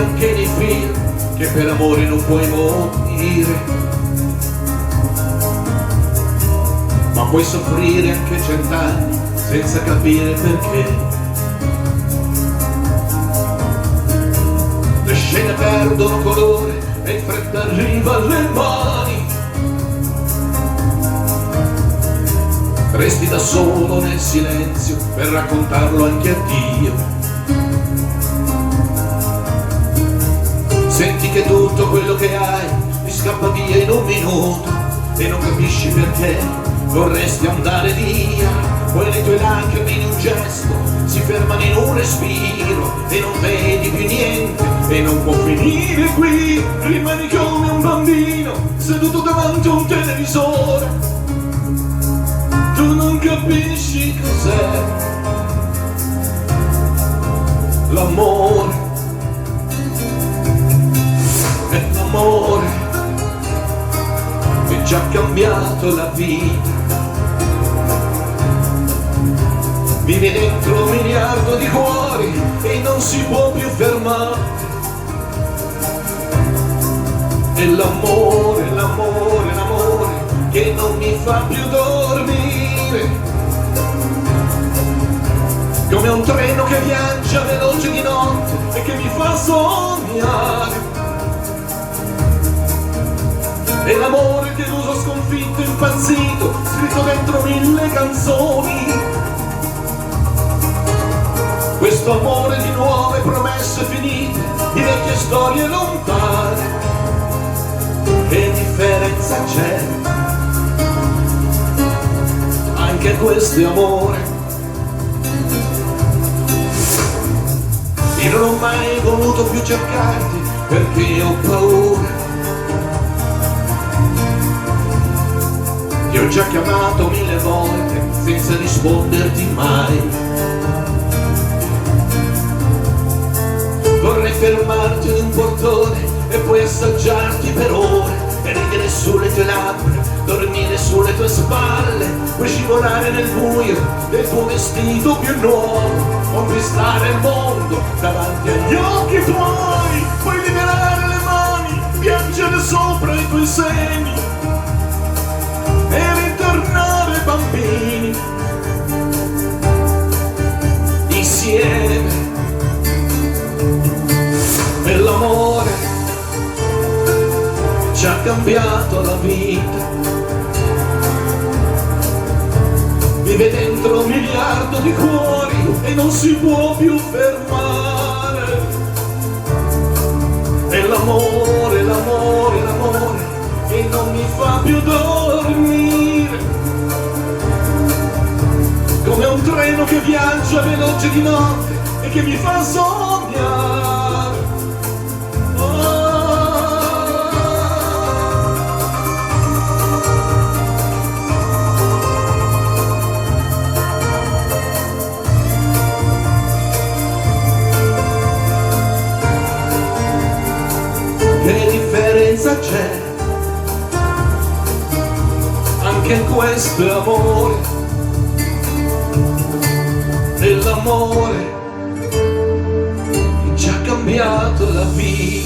anche nei film che per amore non puoi morire, ma puoi soffrire anche 100 anni senza capire perché. Le scene perdono colore e in fretta arriva alle mani, resti da solo nel silenzio per raccontarlo anche a Dio. Senti che tutto quello che hai ti scappa via in un minuto e non capisci perché vorresti andare via. Poi le tue lacrime in un gesto si fermano in un respiro e non vedi più niente e non può finire qui. Rimani come un bambino seduto davanti a un televisore. Tu non capisci cos'è l'amore. E l'amore che ci ha cambiato la vita. Vive dentro 1 miliardo di cuori e non si può più fermare. E l'amore, l'amore, l'amore che non mi fa più dormire. Come un treno che viaggia veloce di notte e che mi fa sognare. E l'amore che l'uso sconfitto, impazzito, scritto dentro 1000 canzoni. Questo amore di nuove promesse finite, di vecchie storie lontane. Che differenza c'è? Anche questo è amore. Io non ho mai voluto più cercarti perché ho paura. Ti ho già chiamato 1000 volte senza risponderti mai. Vorrei fermarti ad un portone e poi assaggiarti per ore e ridere sulle tue labbra, dormire sulle tue spalle, poi scivolare nel buio del tuo vestito più nuovo, conquistare il mondo davanti agli occhi tuoi, poi liberare le mani, piangere sopra i tuoi seni e ritornare bambini insieme. E l'amore ci ha cambiato la vita. Vive dentro 1 miliardo di cuori e non si può più fermare. E l'amore, l'amore, l'amore che non mi fa più dormire. Come un treno che viaggia veloce di notte e che mi fa sognare. Che differenza c'è? Anche questo è amore. E l'amore che ci ha cambiato la vita.